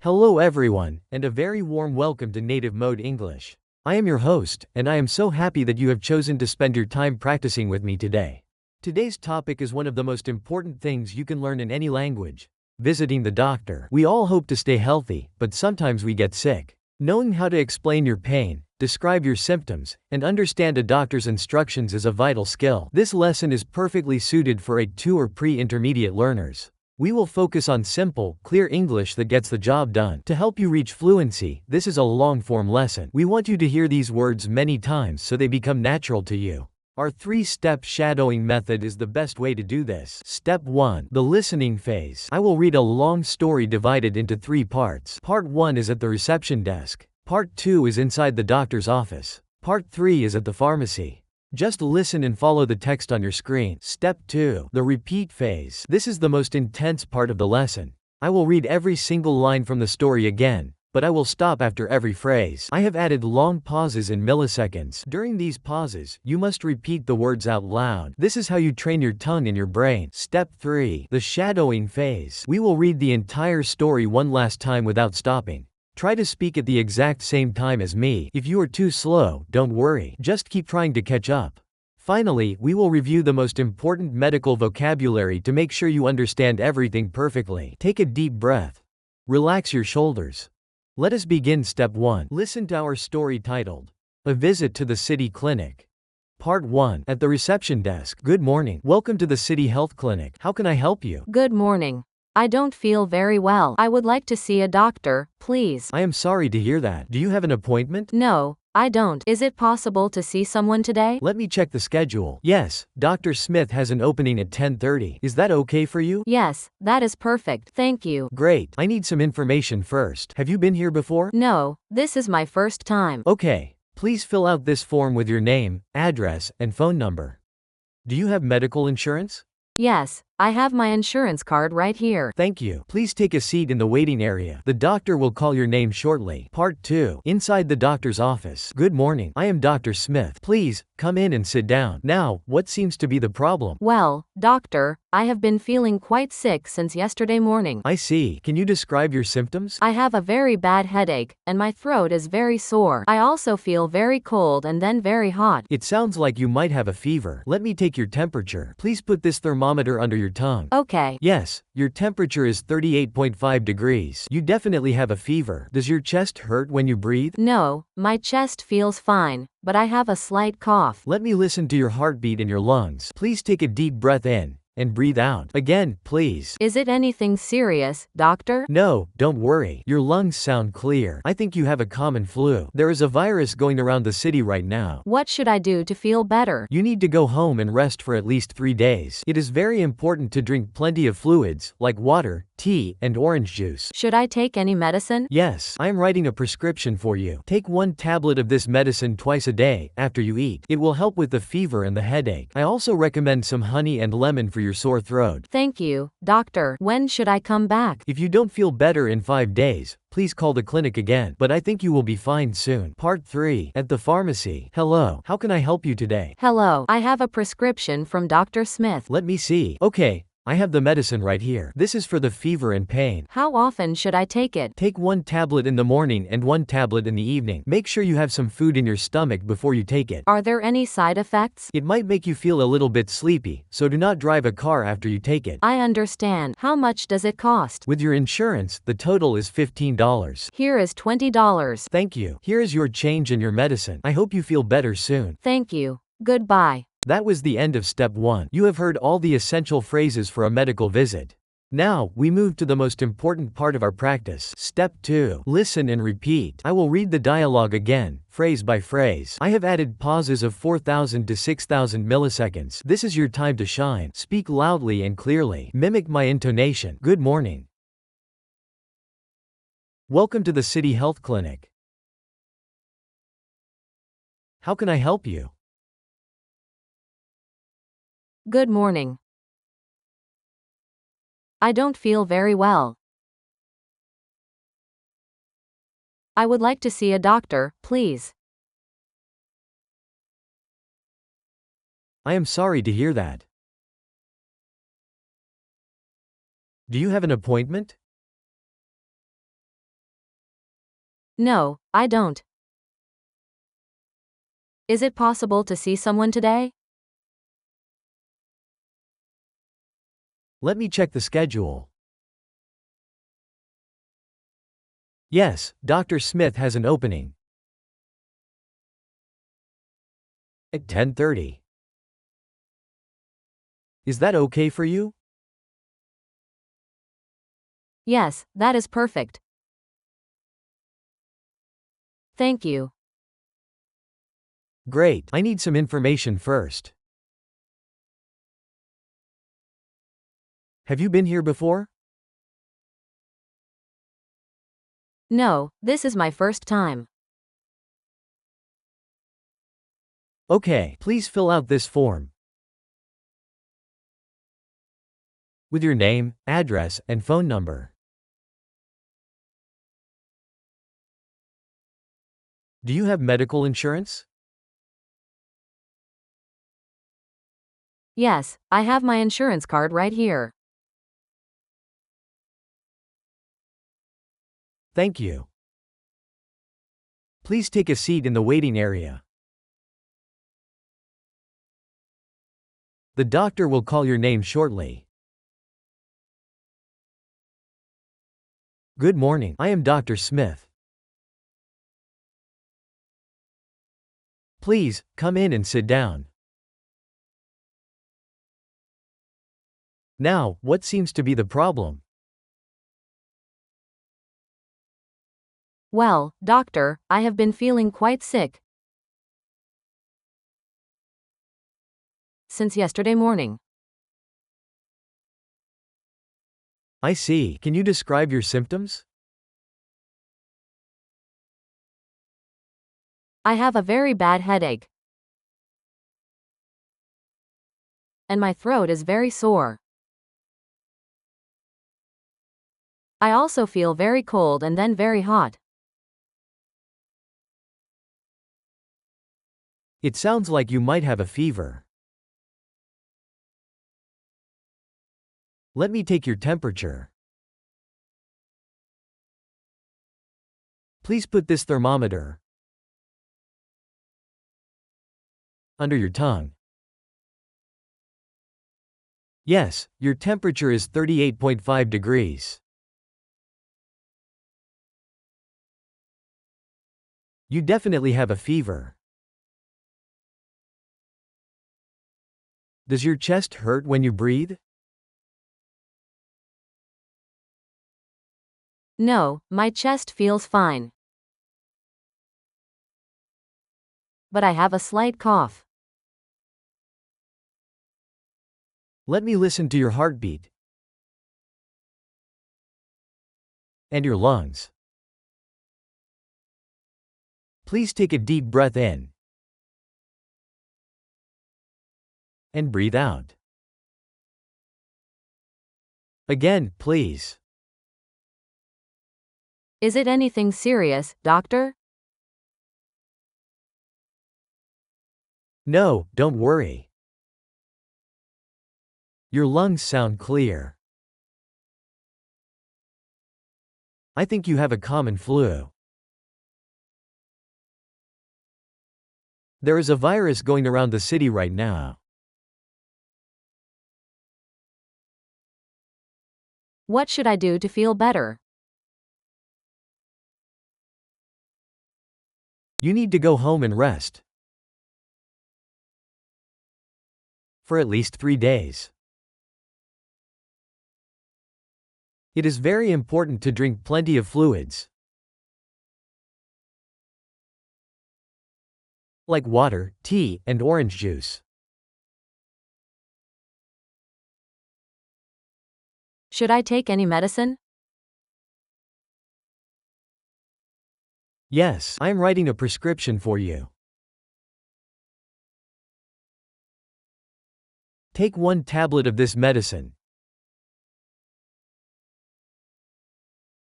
Hello everyone, and a very warm welcome to Native Mode English. I am your host, and I am so happy that you have chosen to spend your time practicing with me today. Today's topic is one of the most important things you can learn in any language: visiting the doctor. We all hope to stay healthy, but sometimes we get sick. Knowing how to explain your pain, describe your symptoms, and understand a doctor's instructions is a vital skill. This lesson is perfectly suited for A2 or pre-intermediate learners. We will focus on simple, clear English that gets the job done. To help you reach fluency, this is a long-form lesson. We want you to hear these words many times so they become natural to you. Our 3-step shadowing method is the best way to do this. Step 1. The listening phase. I will read a long story divided into 3 parts. Part 1 is at the reception desk. Part 2 is inside the doctor's office. Part 3 is at the pharmacy. Just listen and follow the text on your screen. Step 2. The repeat phase. This is the most intense part of the lesson. I will read every single line from the story again, but I will stop after every phrase. I have added long pauses in milliseconds. During these pauses, you must repeat the words out loud. This is how you train your tongue and your brain. Step 3. The shadowing phase. We will read the entire story one last time without stopping. Try to speak at the exact same time as me. If you are too slow, don't worry. Just keep trying to catch up. Finally, we will review the most important medical vocabulary to make sure you understand everything perfectly. Take a deep breath. Relax your shoulders. Let us begin. Step 1. Listen to our story titled, A Visit to the City Clinic. Part 1. At the reception desk. Good morning. Welcome to the City Health Clinic. How can I help you? Good morning. I don't feel very well. I would like to see a doctor, please. I am sorry to hear that. Do you have an appointment? No, I don't. Is it possible to see someone today? Let me check the schedule. Yes, Dr. Smith has an opening at 10:30. Is that okay for you? Yes, that is perfect. Thank you. Great. I need some information first. Have you been here before? No, this is my first time. Okay. Please fill out this form with your name, address, and phone number. Do you have medical insurance? Yes, I have my insurance card right here. Thank you. Please take a seat in the waiting area. The doctor will call your name shortly. Part 2. Inside the doctor's office. Good morning. I am Dr. Smith. Please, come in and sit down. Now, what seems to be the problem? Well, doctor, I have been feeling quite sick since yesterday morning. I see. Can you describe your symptoms? I have a very bad headache, and my throat is very sore. I also feel very cold and then very hot. It sounds like you might have a fever. Let me take your temperature. Please put this thermometer under your tongue. Okay. Yes, your temperature is 38.5 degrees. You definitely have a fever. Does your chest hurt when you breathe? No, my chest feels fine, but I have a slight cough. Let me listen to your heartbeat in your lungs. Please take a deep breath in and breathe out. Again, please. Is it anything serious, doctor? No, don't worry. Your lungs sound clear. I think you have a common flu. There is a virus going around the city right now. What should I do to feel better? You need to go home and rest for at least 3 days. It is very important to drink plenty of fluids, like water, tea, and orange juice. Should I take any medicine? Yes, I am writing a prescription for you. Take 1 tablet of this medicine twice a day, after you eat. It will help with the fever and the headache. I also recommend some honey and lemon for your sore throat. Thank you, doctor. When should I come back? If you don't feel better in 5 days, please call the clinic again. But I think you will be fine soon. Part 3. At the pharmacy. Hello. How can I help you today? Hello. I have a prescription from Dr. Smith. Let me see. Okay. I have the medicine right here. This is for the fever and pain. How often should I take it? Take 1 tablet in the morning and 1 tablet in the evening. Make sure you have some food in your stomach before you take it. Are there any side effects? It might make you feel a little bit sleepy, so do not drive a car after you take it. I understand. How much does it cost? With your insurance, the total is $15. Here is $20. Thank you. Here is your change and your medicine. I hope you feel better soon. Thank you. Goodbye. That was the end of step 1. You have heard all the essential phrases for a medical visit. Now, we move to the most important part of our practice. Step 2. Listen and repeat. I will read the dialogue again, phrase by phrase. I have added pauses of 4,000 to 6,000 milliseconds. This is your time to shine. Speak loudly and clearly. Mimic my intonation. Good morning. Welcome to the City Health Clinic. How can I help you? Good morning. I don't feel very well. I would like to see a doctor, please. I am sorry to hear that. Do you have an appointment? No, I don't. Is it possible to see someone today? Let me check the schedule. Yes, Dr. Smith has an opening. At 10:30. Is that okay for you? Yes, that is perfect. Thank you. Great. I need some information first. Have you been here before? No, this is my first time. Okay, please fill out this form with your name, address, and phone number. Do you have medical insurance? Yes, I have my insurance card right here. Thank you. Please take a seat in the waiting area. The doctor will call your name shortly. Good morning. I am Dr. Smith. Please, come in and sit down. Now, what seems to be the problem? Well, doctor, I have been feeling quite sick since yesterday morning. I see. Can you describe your symptoms? I have a very bad headache. And my throat is very sore. I also feel very cold and then very hot. It sounds like you might have a fever. Let me take your temperature. Please put this thermometer under your tongue. Yes, your temperature is 38.5 degrees. You definitely have a fever. Does your chest hurt when you breathe? No, my chest feels fine. But I have a slight cough. Let me listen to your heartbeat and your lungs. Please take a deep breath in and breathe out. Again, please. Is it anything serious, doctor? No, don't worry. Your lungs sound clear. I think you have a common flu. There is a virus going around the city right now. What should I do to feel better? You need to go home and rest for at least 3 days. It is very important to drink plenty of fluids, like water, tea, and orange juice. Should I take any medicine? Yes, I am writing a prescription for you. Take 1 tablet of this medicine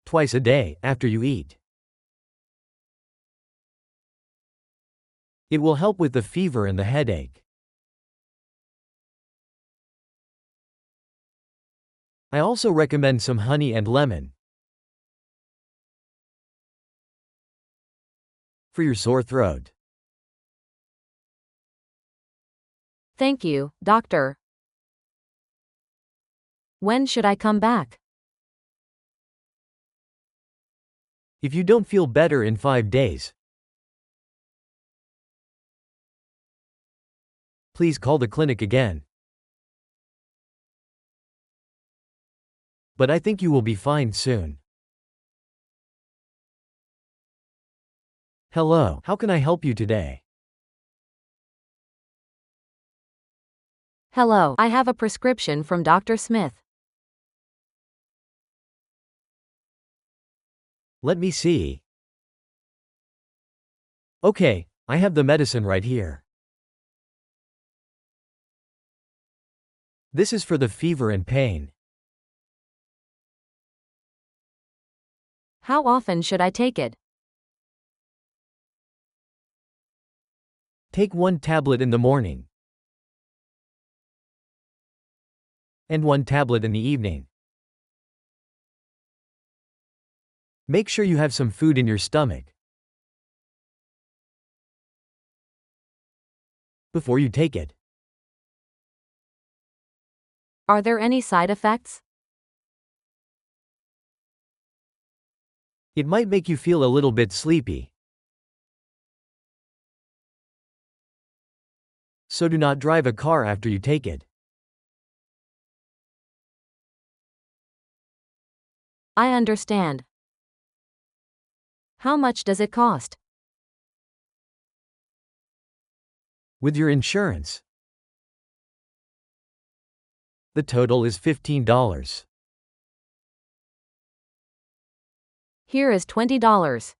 twice a day after you eat. It will help with the fever and the headache. I also recommend some honey and lemon. for your sore throat. Thank you, doctor. When should I come back? If you don't feel better in 5 days, please call the clinic again. But I think you will be fine soon. Hello, how can I help you today? Hello, I have a prescription from Dr. Smith. Let me see. Okay, I have the medicine right here. This is for the fever and pain. How often should I take it? Take 1 tablet in the morning and 1 tablet in the evening. Make sure you have some food in your stomach before you take it. Are there any side effects? It might make you feel a little bit sleepy. So do not drive a car after you take it. I understand. How much does it cost? With your insurance, the total is $15. Here is $20.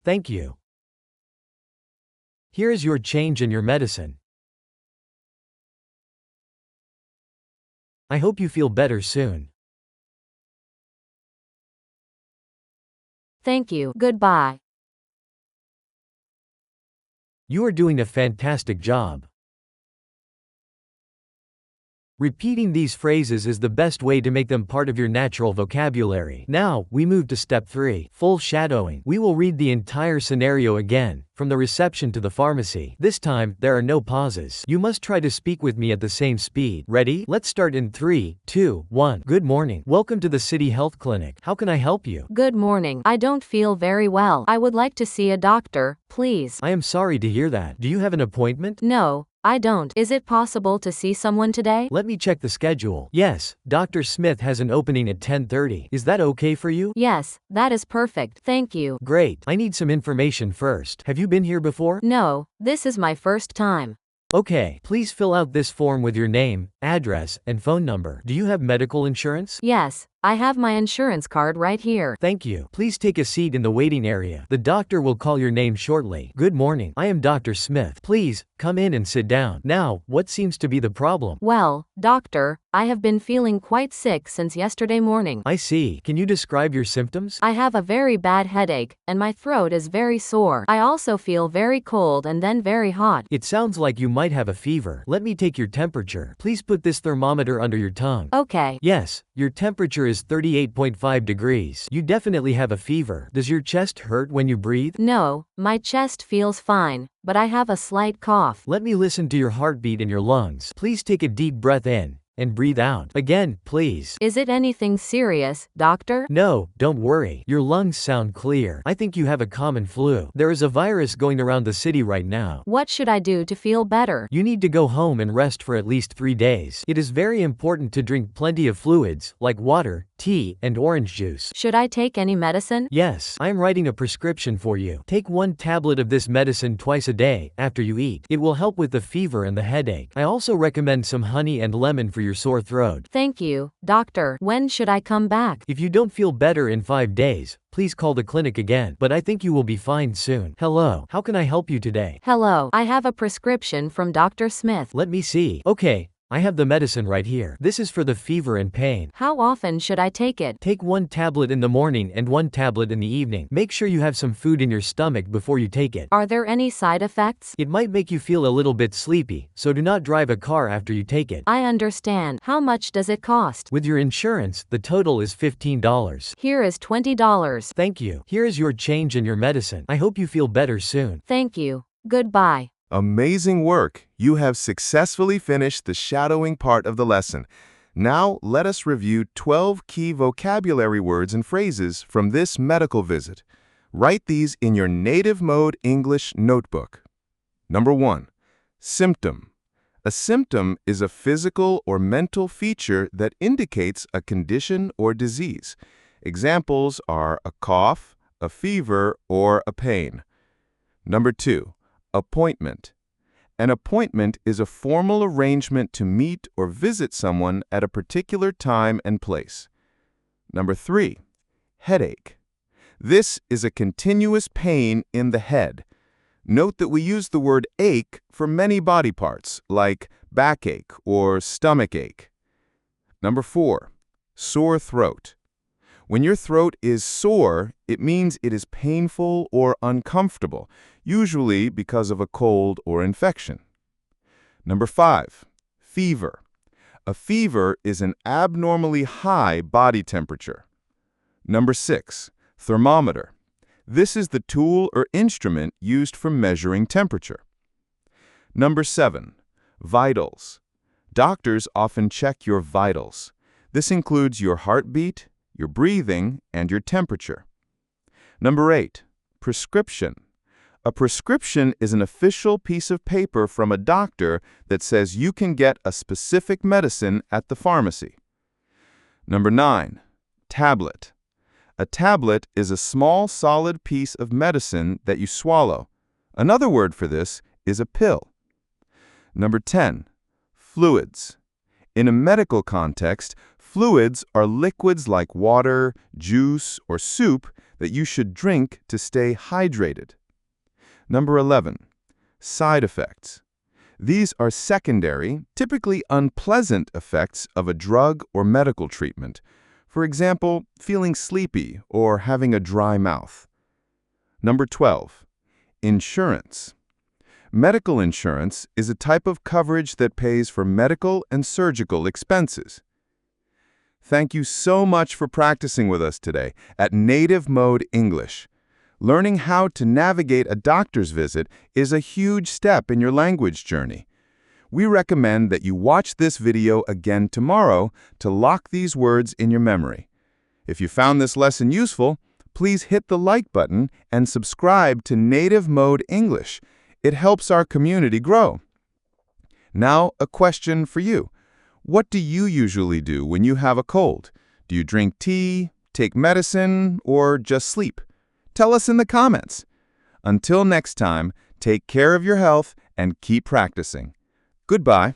Thank you. Here is your change and your medicine. I hope you feel better soon. Thank you. Goodbye. You are doing a fantastic job. Repeating these phrases is the best way to make them part of your natural vocabulary. Now, we move to step 3, full shadowing. We will read the entire scenario again, from the reception to the pharmacy. This time, there are no pauses. You must try to speak with me at the same speed. Ready? Let's start in 3, 2, 1. Good morning. Welcome to the City Health Clinic. How can I help you? Good morning. I don't feel very well. I would like to see a doctor, please. I am sorry to hear that. Do you have an appointment? No, I don't. Is it possible to see someone today? Let me check the schedule. Yes, Dr. Smith has an opening at 10:30. Is that okay for you? Yes, that is perfect. Thank you. Great. I need some information first. Have you been here before? No, this is my first time. Okay, please fill out this form with your name, address, and phone number. Do you have medical insurance? Yes, I have my insurance card right here. Thank you. Please take a seat in the waiting area. The doctor will call your name shortly. Good morning. I am Dr. Smith. Please, come in and sit down. Now, what seems to be the problem? Well, doctor, I have been feeling quite sick since yesterday morning. I see. Can you describe your symptoms? I have a very bad headache, and my throat is very sore. I also feel very cold and then very hot. It sounds like you might have a fever. Let me take your temperature. Please put this thermometer under your tongue. Okay. Yes, your temperature is 38.5 degrees. You definitely have a fever. Does your chest hurt when you breathe? No, my chest feels fine, but I have a slight cough. Let me listen to your heartbeat in your lungs. Please take a deep breath in and breathe out. Again, please. Is it anything serious, doctor? No, don't worry. Your lungs sound clear. I think you have a common flu. There is a virus going around the city right now. What should I do to feel better? You need to go home and rest for at least 3 days. It is very important to drink plenty of fluids, like water, tea, and orange juice. Should I take any medicine? Yes, I am writing a prescription for you. Take 1 tablet of this medicine twice a day, after you eat. It will help with the fever and the headache. I also recommend some honey and lemon for your sore throat. Thank you, doctor. When should I come back? If you don't feel better in 5 days, please call the clinic again. But I think you will be fine soon. Hello, how can I help you today? Hello, I have a prescription from Dr. Smith. Let me see. Okay, I have the medicine right here. This is for the fever and pain. How often should I take it? Take 1 tablet in the morning and 1 tablet in the evening. Make sure you have some food in your stomach before you take it. Are there any side effects? It might make you feel a little bit sleepy, so do not drive a car after you take it. I understand. How much does it cost? With your insurance, the total is $15. Here is $20. Thank you. Here is your change and your medicine. I hope you feel better soon. Thank you. Goodbye. Amazing work! You have successfully finished the shadowing part of the lesson. Now, let us review 12 key vocabulary words and phrases from this medical visit. Write these in your native mode English notebook. Number 1. Symptom. A symptom is a physical or mental feature that indicates a condition or disease. Examples are a cough, a fever, or a pain. Number 2. Appointment. An appointment is a formal arrangement to meet or visit someone at a particular time and place. Number 3. Headache. This is a continuous pain in the head. Note that we use the word ache for many body parts, like backache or stomach ache. Number 4. Sore throat. When your throat is sore, it means it is painful or uncomfortable, usually because of a cold or infection. Number 5. Fever. A fever is an abnormally high body temperature. Number 6. Thermometer. This is the tool or instrument used for measuring temperature. Number 7. Vitals. Doctors often check your vitals. This includes your heartbeat, your breathing, and your temperature. Number 8. Prescription. A prescription is an official piece of paper from a doctor that says you can get a specific medicine at the pharmacy. Number 9. Tablet. A tablet is a small solid piece of medicine that you swallow. Another word for this is a pill. Number 10. Fluids. In a medical context, fluids are liquids like water, juice, or soup that you should drink to stay hydrated. Number 11. Side effects. These are secondary, typically unpleasant effects of a drug or medical treatment. For example, feeling sleepy or having a dry mouth. Number 12. Insurance. Medical insurance is a type of coverage that pays for medical and surgical expenses. Thank you so much for practicing with us today at Native Mode English. Learning how to navigate a doctor's visit is a huge step in your language journey. We recommend that you watch this video again tomorrow to lock these words in your memory. If you found this lesson useful, please hit the like button and subscribe to Native Mode English. It helps our community grow. Now, a question for you. What do you usually do when you have a cold? Do you drink tea, take medicine, or just sleep? Tell us in the comments. Until next time, take care of your health and keep practicing. Goodbye.